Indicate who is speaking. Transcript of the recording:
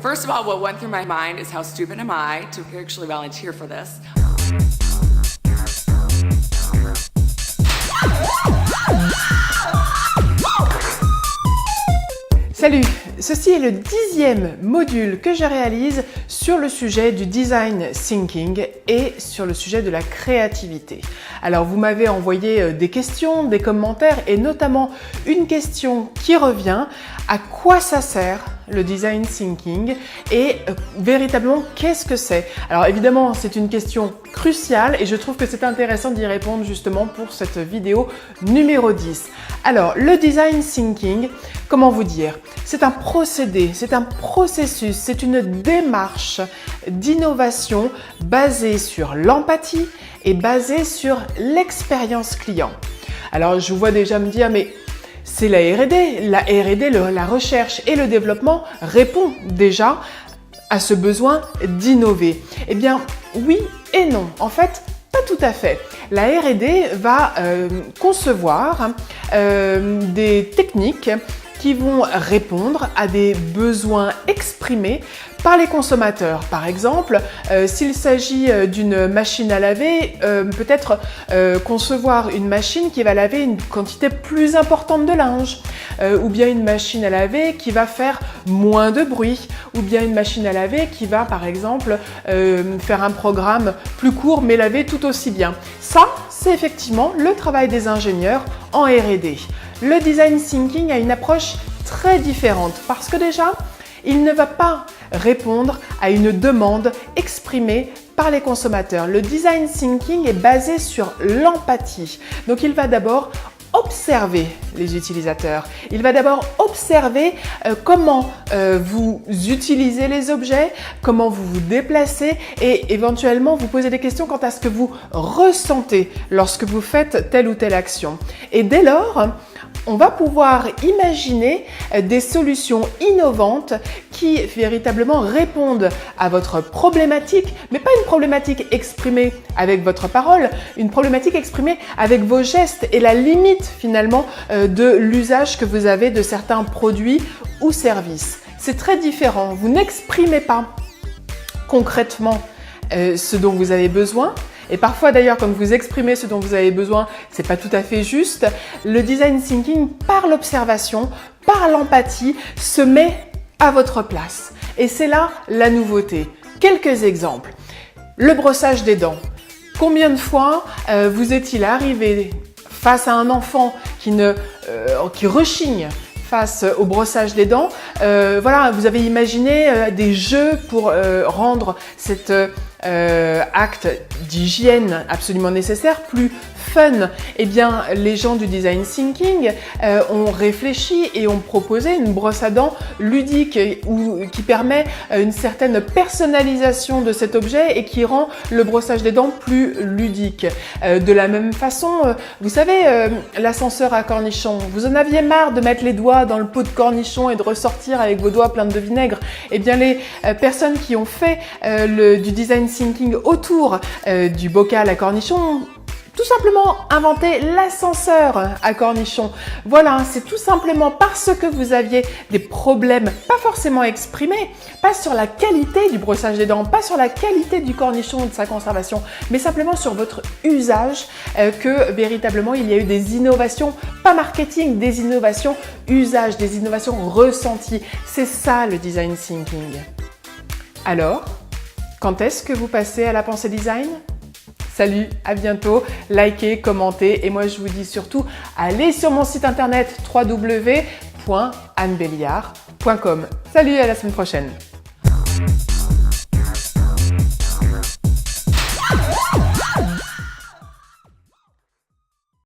Speaker 1: First of all, what went through my mind is how stupid am I to actually volunteer for this?
Speaker 2: Salut, ceci est le 10e module que je réalise sur le sujet du design thinking et sur le sujet de la créativité. Alors vous m'avez envoyé des questions, des commentaires et notamment une question qui revient: à quoi ça sert le design thinking et véritablement qu'est-ce que c'est? Alors évidemment c'est une question cruciale et je trouve que c'est intéressant d'y répondre justement pour cette vidéo numéro 10. Alors le design thinking, comment vous dire? C'est un procédé, c'est un processus, c'est une démarche d'innovation basée sur l'empathie et basée sur l'expérience client. Alors je vous vois déjà me dire, mais c'est la R&D. La R&D, la recherche et le développement répond déjà à ce besoin d'innover. Eh bien, oui et non. En fait, pas tout à fait. La R&D va concevoir des techniques qui vont répondre à des besoins exprimés par les consommateurs. Par exemple, s'il s'agit d'une machine à laver, peut-être concevoir une machine qui va laver une quantité plus importante de linge, ou bien une machine à laver qui va faire moins de bruit, ou bien une machine à laver qui va par exemple faire un programme plus court mais laver tout aussi bien. Ça, c'est effectivement le travail des ingénieurs en R&D. Le design thinking a une approche très différente parce que déjà, il ne va pas répondre à une demande exprimée par les consommateurs. Le design thinking est basé sur l'empathie. Donc il va d'abord observer les utilisateurs. Il va d'abord observer comment vous utilisez les objets, comment vous vous déplacez et éventuellement vous poser des questions quant à ce que vous ressentez lorsque vous faites telle ou telle action. Et dès lors, on va pouvoir imaginer des solutions innovantes qui véritablement répondent à votre problématique, mais pas une problématique exprimée avec votre parole, une problématique exprimée avec vos gestes et la limite finalement de l'usage que vous avez de certains produits ou services. C'est très différent. Vous n'exprimez pas concrètement ce dont vous avez besoin. Et parfois d'ailleurs, quand vous exprimez ce dont vous avez besoin, c'est pas tout à fait juste. Le design thinking, par l'observation, par l'empathie, se met à votre place. Et c'est là la nouveauté. Quelques exemples. Le brossage des dents. Combien de fois vous est-il arrivé face à un enfant qui rechigne face au brossage des dents? Voilà, vous avez imaginé des jeux pour rendre cet acte d'hygiène absolument nécessaire plus fun. Eh bien, les gens du design thinking ont réfléchi et ont proposé une brosse à dents ludique qui permet une certaine personnalisation de cet objet et qui rend le brossage des dents plus ludique. De la même façon, vous savez, l'ascenseur à cornichons, vous en aviez marre de mettre les doigts dans le pot de cornichons et de ressortir avec vos doigts pleins de vinaigre. Eh bien, les personnes qui ont fait du design thinking autour du bocal à cornichons tout simplement inventer l'ascenseur à cornichons. Voilà, c'est tout simplement parce que vous aviez des problèmes, pas forcément exprimés, pas sur la qualité du brossage des dents, pas sur la qualité du cornichon et de sa conservation, mais simplement sur votre usage, que véritablement il y a eu des innovations, pas marketing, des innovations usage, des innovations ressenties. C'est ça le design thinking. Alors, quand est-ce que vous passez à la pensée design ? Salut, à bientôt, likez, commentez et moi je vous dis surtout, allez sur mon site internet www.annebelliard.com. Salut, à la semaine prochaine.